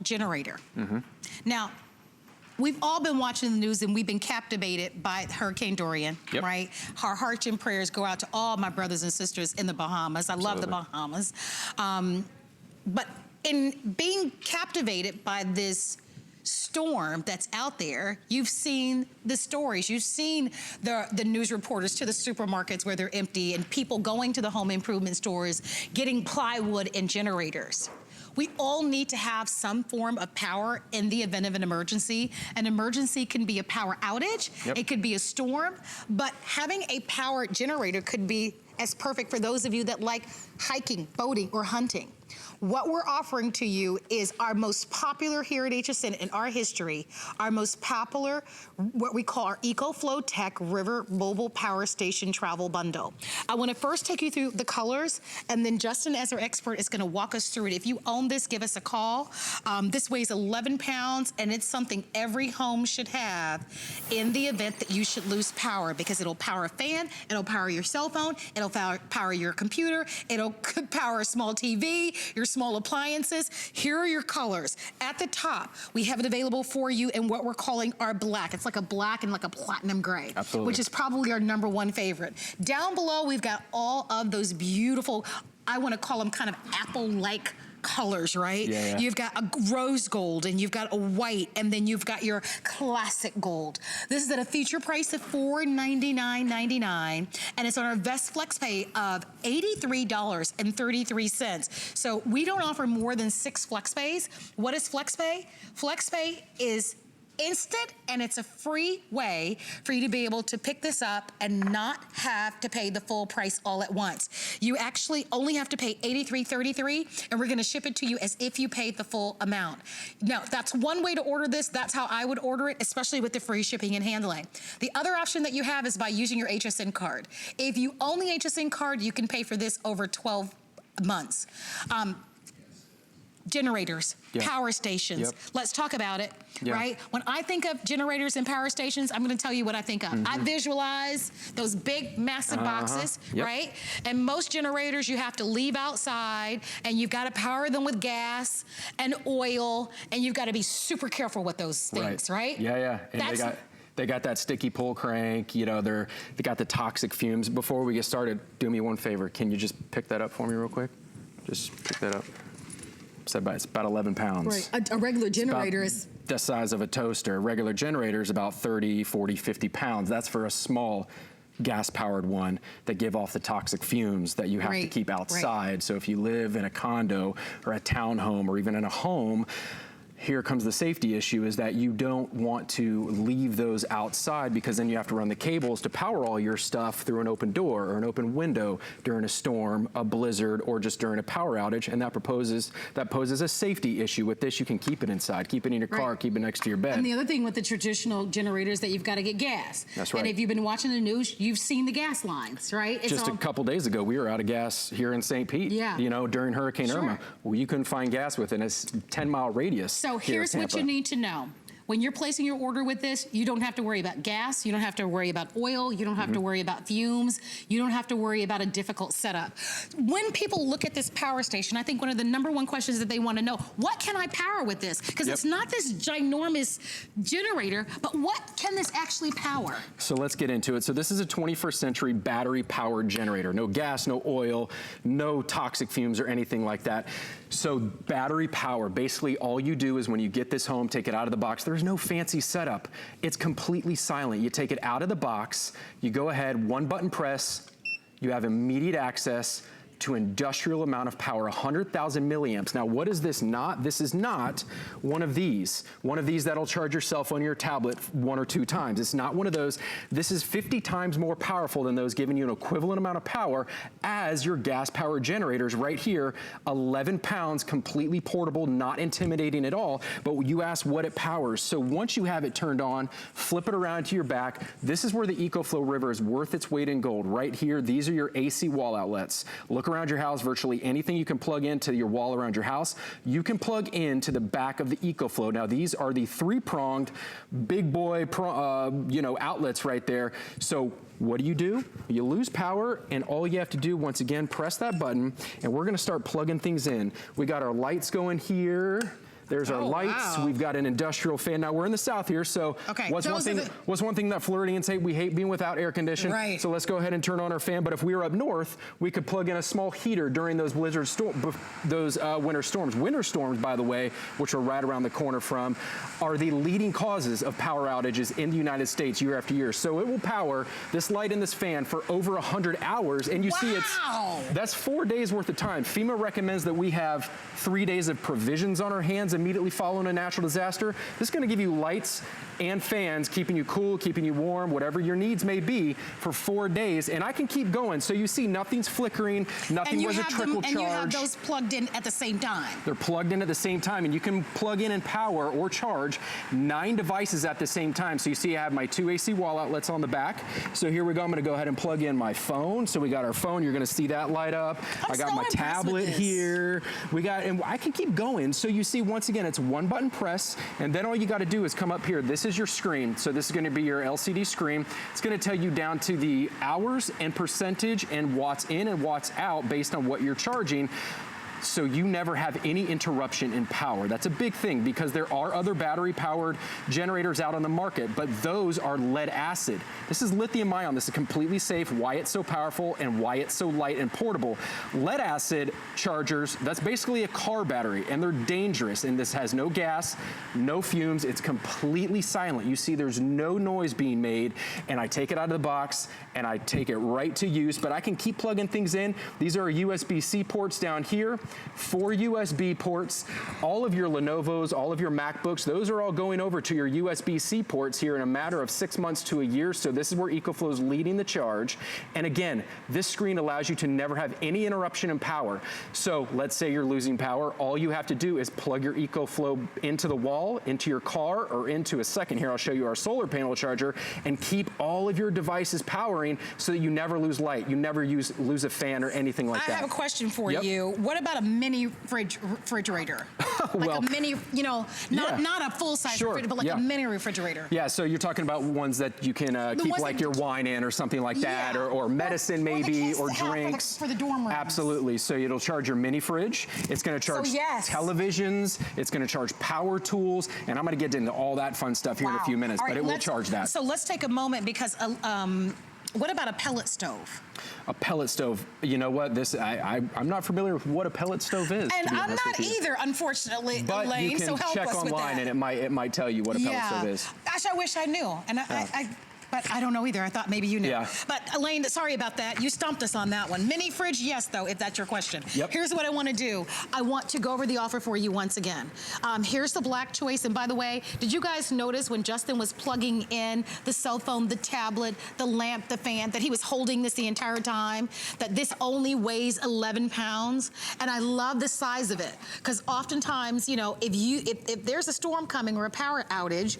generator. Now, we've all been watching the news and we've been captivated by Hurricane Dorian, right? Our hearts and prayers go out to all my brothers and sisters in the Bahamas. I love the Bahamas. But in being captivated by this storm that's out there, you've seen the stories, you've seen the news reporters to the supermarkets where they're empty and people going to the home improvement stores, getting plywood and generators. We all need to have some form of power in the event of an emergency. An emergency can be a power outage, it could be a storm, but having a power generator could be as perfect for those of you that like hiking, boating, or hunting. What we're offering to you is our most popular here at HSN in our history, our most popular, what we call our EcoFlow Tech River Mobile Power Station Travel Bundle. I wanna first take you through the colors, and then Justin, as our expert, is gonna walk us through it. If you own this, give us a call. This weighs 11 pounds, and it's something every home should have in the event that you should lose power, because it'll power a fan, it'll power your cell phone, it'll power your computer, it'll power a small TV, your small appliances. Here are your colors. At the top, we have it available for you in what we're calling our black. It's like a black and like a platinum gray, which is probably our #1 favorite. Down below, we've got all of those beautiful, I want to call them kind of apple-like colors, right? You've got a rose gold, and you've got a white, and then you've got your classic gold. This is at a feature price of $499.99, and it's on our Vest Flex Pay of $83.33. So we don't offer more than 6 Flex Pays. What is Flex Pay? Flex Pay is instant, and it's a free way for you to be able to pick this up and not have to pay the full price all at once. You actually only have to pay $83.33, and we're gonna ship it to you as if you paid the full amount. Now, that's one way to order this. That's how I would order it, especially with the free shipping and handling. The other option that you have is by using your HSN card. If you own the HSN card, you can pay for this over 12 months. Generators, power stations. Let's talk about it, right? When I think of generators and power stations, I'm gonna tell you what I think of. I visualize those big, massive boxes, right? And most generators you have to leave outside, and you've gotta power them with gas and oil, and you've gotta be super careful with those things, right? And they got that sticky pull crank, you know, they got the toxic fumes. Before we get started, do me one favor. Can you just pick that up for me real quick? Just pick that up. It's about 11 pounds. Right, a regular generator is the size of a toaster. A regular generator is about 30, 40, 50 pounds. That's for a small gas-powered one that give off the toxic fumes that you have to keep outside. So if you live in a condo or a townhome or even in a home, here comes the safety issue, is that you don't want to leave those outside, because then you have to run the cables to power all your stuff through an open door or an open window during a storm, a blizzard, or just during a power outage, and that poses a safety issue. With this, you can keep it inside, keep it in your car, keep it next to your bed. And the other thing with the traditional generators that you've got to get gas. That's right. And if you've been watching the news, you've seen the gas lines, right? Just a couple days ago, we were out of gas here in St. Pete, you know, during Hurricane Irma. Well, you couldn't find gas within a 10-mile radius. So here's what you need to know. When you're placing your order with this, you don't have to worry about gas, you don't have to worry about oil, you don't have to worry about fumes, you don't have to worry about a difficult setup. When people look at this power station, I think one of the #1 questions that they want to know, what can I power with this? Because it's not this ginormous generator, but what can this actually power? So let's get into it. So this is a 21st century battery powered generator. No gas, no oil, no toxic fumes or anything like that. So battery power, basically all you do is when you get this home, take it out of the box, there's no fancy setup. It's completely silent. You take it out of the box, you go ahead, 1 button press, you have immediate access to industrial amount of power, 100,000 milliamps. Now, what is this not? This is not one of these that'll charge your cell phone or your tablet 1 or 2 times. It's not one of those. This is 50 times more powerful than those, giving you an equivalent amount of power as your gas-powered generators right here. 11 pounds, completely portable, not intimidating at all, but you asked what it powers. So once you have it turned on, flip it around to your back. This is where the EcoFlow River is worth its weight in gold. Right here, these are your AC wall outlets. Look around your house, virtually anything you can plug into your wall around your house, you can plug into the back of the EcoFlow. Now these are the 3-pronged big boy you know, outlets right there. So what do? You lose power, and all you have to do, once again, press that button, and we're gonna start plugging things in. We got our lights going here. There's our lights. Wow. We've got an industrial fan. Now we're in the South here, so what's one thing that Floridians say? We hate being without air conditioning. Right. So let's go ahead and turn on our fan. But if we were up north, we could plug in a small heater during those winter storms. Winter storms, by the way, which are right around the corner from, are the leading causes of power outages in the United States year after year. So it will power this light and this fan for over 100 hours. And you see that's 4 days worth of time. FEMA recommends that we have 3 days of provisions on our hands immediately following a natural disaster. This is going to give you lights and fans, keeping you cool, keeping you warm, whatever your needs may be, for 4 days. And I can keep going. So you see nothing's flickering, nothing was a trickle charge. And you have those plugged in at the same time. They're plugged in at the same time, and you can plug in and power or charge 9 devices at the same time. So you see I have my 2 AC wall outlets on the back. So here we go. I'm going to go ahead and plug in my phone. So we got our phone. You're going to see that light up. I got my tablet here. And I can keep going. So you see, once again, it's one button press, and then all you got to do is come up here. This is your screen. So this is going to be your LCD screen. It's going to tell you down to the hours and percentage and watts in and watts out based on what you're charging. So you never have any interruption in power. That's a big thing because there are other battery-powered generators out on the market, but those are lead acid. This is lithium ion. This is completely safe, why it's so powerful and why it's so light and portable. Lead acid chargers, that's basically a car battery, and they're dangerous, and this has no gas, no fumes. It's completely silent. You see there's no noise being made, and I take it out of the box, and I take it right to use, but I can keep plugging things in. These are USB-C ports down here. 4 USB ports. All of your Lenovo's, all of your MacBooks, those are all going over to your USB-C ports here in a matter of 6 months to a year. So this is where EcoFlow is leading the charge. And again, this screen allows you to never have any interruption in power. So let's say you're losing power. All you have to do is plug your EcoFlow into the wall, into your car, or into a second. Here, I'll show you our solar panel charger, and keep all of your devices powering so that you never lose light. You never lose a fan or anything like that. I have a question for you. What about a mini refrigerator? Like a mini, not a full-size refrigerator, but like a mini refrigerator. Yeah, so you're talking about ones that you can keep like your wine in or something like that, or medicine maybe, or drinks. For the dorm rooms. Absolutely. So it'll charge your mini fridge. It's going to charge televisions. It's going to charge power tools. And I'm going to get into all that fun stuff here in a few minutes, but it will charge that. So let's take a moment because what about a pellet stove? A pellet stove, you know what? I'm not familiar with what a pellet stove is. And I'm not either, unfortunately, but Elaine, you can so help check us online with that. and it might tell you what a pellet stove is. Gosh, I wish I knew. And but I don't know either. I thought maybe you knew. Yeah. But Elaine, sorry about that. You stumped us on that one. Mini fridge, yes, though, if that's your question. Yep. Here's what I want to do. I want to go over the offer for you once again. Here's the black choice. And by the way, did you guys notice when Justin was plugging in the cell phone, the tablet, the lamp, the fan, that he was holding this the entire time? That this only weighs 11 pounds? And I love the size of it. Because oftentimes, if there's a storm coming or a power outage,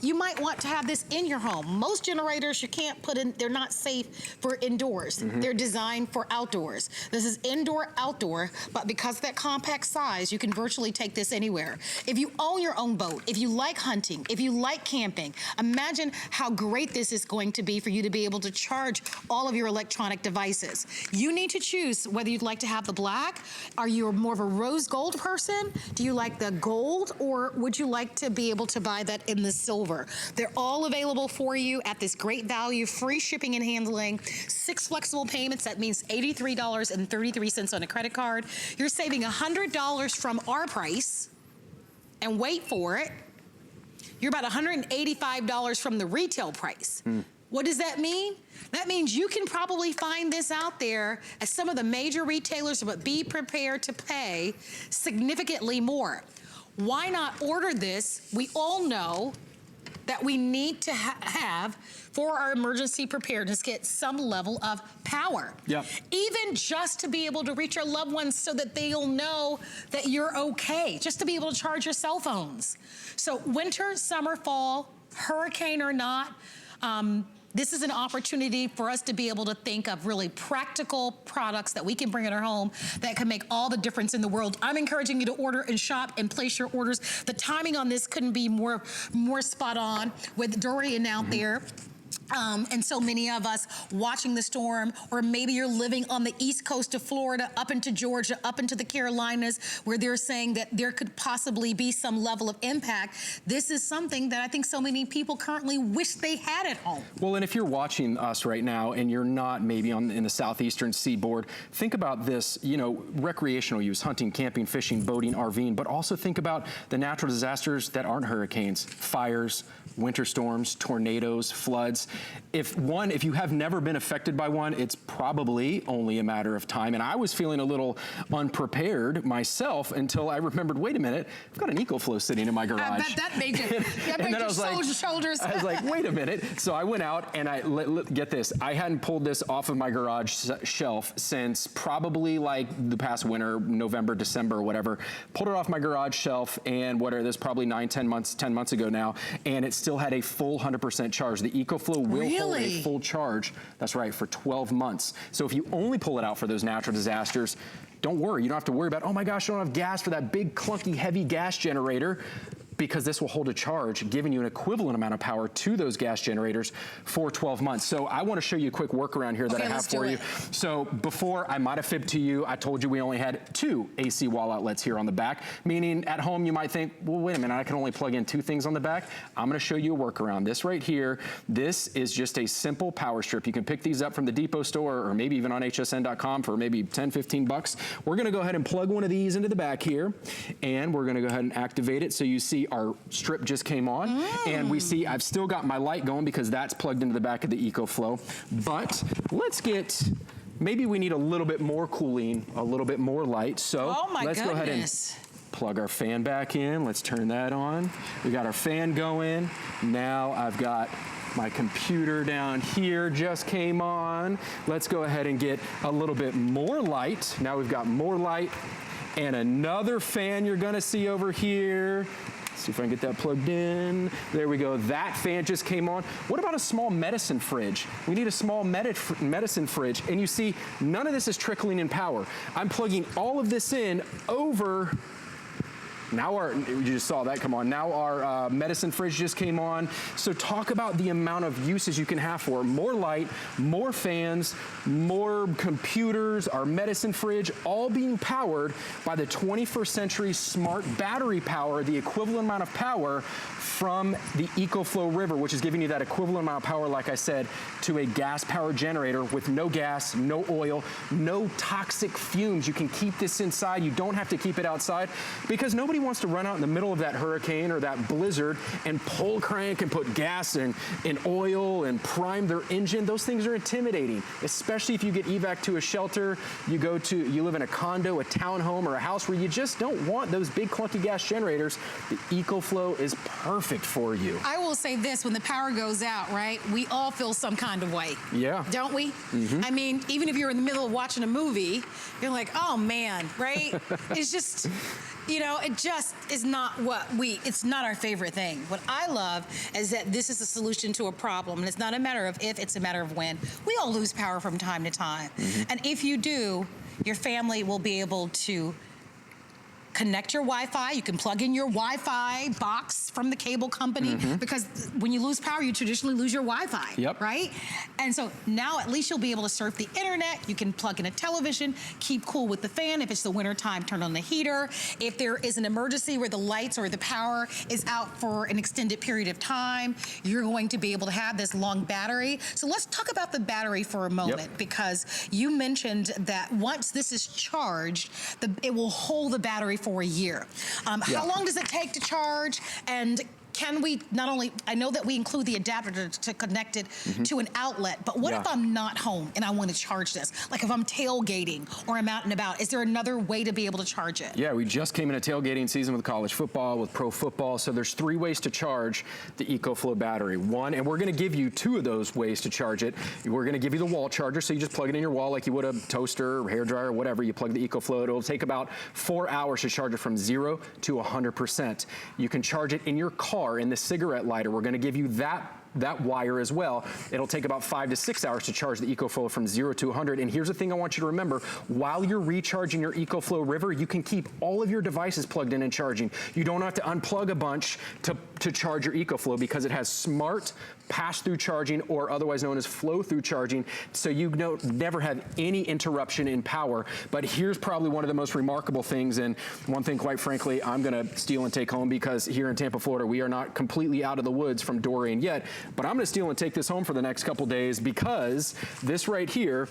you might want to have this in your home. Most generators you can't put in, they're not safe for indoors. They're designed for outdoors. This is indoor, outdoor, but because of that compact size, you can virtually take this anywhere. If you own your own boat, if you like hunting, if you like camping, imagine how great this is going to be for you to be able to charge all of your electronic devices. You need to choose whether you'd like to have the black. Are you more of a rose gold person? Do you like the gold, or would you like to be able to buy that in the silver? They're all available for you at this great value, free shipping and handling, 6 flexible payments. That means $83.33 on a credit card. You're saving $100 from our price, and wait for it, you're about $185 from the retail price. What does that mean? That means you can probably find this out there at some of the major retailers, but be prepared to pay significantly more. Why not order this? We all know that we need to have for our emergency preparedness kit some level of power. Yep. Even just to be able to reach your loved ones so that they'll know that you're okay, just to be able to charge your cell phones. So winter, summer, fall, hurricane or not, this is an opportunity for us to be able to think of really practical products that we can bring in our home that can make all the difference in the world. I'm encouraging you to order and shop and place your orders. The timing on this couldn't be more spot on with Dorian out there. and so many of us watching the storm, or maybe you're living on the east coast of Florida, up into Georgia, up into the Carolinas, where they're saying that there could possibly be some level of impact. This is something that I think so many people currently wish they had at home. Well, and if you're watching us right now and you're not maybe in the southeastern seaboard, think about this, you know, recreational use, hunting, camping, fishing, boating, RVing, but also think about the natural disasters that aren't hurricanes, fires, winter storms, tornadoes, floods. If you have never been affected by one, it's probably only a matter of time. And I was feeling a little unprepared myself until I remembered, wait a minute, I've got an EcoFlow sitting in my garage. I bet that made you, shoulders. I was like, wait a minute. So I went out and get this, I hadn't pulled this off of my garage shelf since probably like the past winter, November, December, or whatever. Pulled it off my garage shelf, and this probably 10 months ago now, and it still had a full 100% charge. The EcoFlow will hold a full charge, that's right, for 12 months. So if you only pull it out for those natural disasters, don't worry. You don't have to worry about, oh my gosh, I don't have gas for that big, clunky, heavy gas generator, because this will hold a charge, giving you an equivalent amount of power to those gas generators for 12 months. So I want to show you a quick workaround here that I have for you. So before, I might have fibbed to you. I told you we only had 2 AC wall outlets here on the back, meaning at home you might think, well, wait a minute, I can only plug in 2 things on the back. I'm going to show you a workaround. This right here, this is just a simple power strip. You can pick these up from the depot store or maybe even on hsn.com for maybe 10, 15 bucks. We're going to go ahead and plug one of these into the back here, and we're going to go ahead and activate it. So you see our strip just came on, and we see I've still got my light going because that's plugged into the back of the EcoFlow. But maybe we need a little bit more cooling, a little bit more light. So let's go ahead and plug our fan back in. Let's turn that on. We got our fan going. Now I've got my computer down here just came on. Let's go ahead and get a little bit more light. Now we've got more light and another fan you're gonna see over here. See if I can get that plugged in. There we go. That fan just came on. What about a small medicine fridge? We need a small medicine fridge. And you see, none of this is trickling in power. I'm plugging all of this in over. Now you just saw that come on. Now our medicine fridge just came on. So talk about the amount of uses you can have for more light, more fans, more computers, our medicine fridge, all being powered by the 21st century smart battery power, the equivalent amount of power from the EcoFlow River, which is giving you that equivalent amount of power, like I said, to a gas-powered generator with no gas, no oil, no toxic fumes. You can keep this inside. You don't have to keep it outside, because nobody wants to run out in the middle of that hurricane or that blizzard and pull crank and put gas in oil and prime their engine. Those things are intimidating, especially if you get evac to a shelter, you live in a condo, a townhome, or a house where you just don't want those big clunky gas generators. The EcoFlow is perfect for you. I will say this, when the power goes out, right, we all feel some kind of way. Yeah. Don't we? I mean, even if you're in the middle of watching a movie, you're like, oh man, right? It's just, you know, it just is not it's not our favorite thing. What I love is that this is a solution to a problem, and it's not a matter of if, it's a matter of when. We all lose power from time to time. And if you do, your family will be able to connect your Wi-Fi. You can plug in your Wi-Fi box from the cable company, because when you lose power, you traditionally lose your Wi-Fi, right? And so now at least you'll be able to surf the internet. You can plug in a television, keep cool with the fan. If it's the winter time, turn on the heater. If there is an emergency where the lights or the power is out for an extended period of time, you're going to be able to have this long battery. So let's talk about the battery for a moment, because you mentioned that once this is charged, it will hold the battery for a year. How long does it take to charge? And can we not only, I know that we include the adapter to connect it to an outlet, but what if I'm not home and I want to charge this? Like if I'm tailgating or I'm out and about, is there another way to be able to charge it? Yeah, we just came into tailgating season with college football, with pro football, so there's 3 ways to charge the EcoFlow battery. One, and we're going to give you 2 of those ways to charge it. We're going to give you the wall charger, so you just plug it in your wall like you would a toaster or hairdryer or whatever. You plug the EcoFlow, it'll take about 4 hours to charge it from 0 to 100%. You can charge it in your car, in the cigarette lighter. We're going to give you that that wire as well. It'll take about 5 to 6 hours to charge the EcoFlow from 0 to 100. And here's the thing I want you to remember. While you're recharging your EcoFlow River, you can keep all of your devices plugged in and charging. You don't have to unplug a bunch to charge your EcoFlow because it has smart pass-through charging, or otherwise known as flow-through charging, so you never have any interruption in power. But here's probably one of the most remarkable things, and one thing, quite frankly, I'm gonna steal and take home, because here in Tampa, Florida, we are not completely out of the woods from Dorian yet, but I'm gonna steal and take this home for the next couple days, because this right here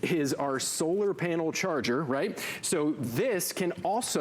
is our solar panel charger, right? So this can also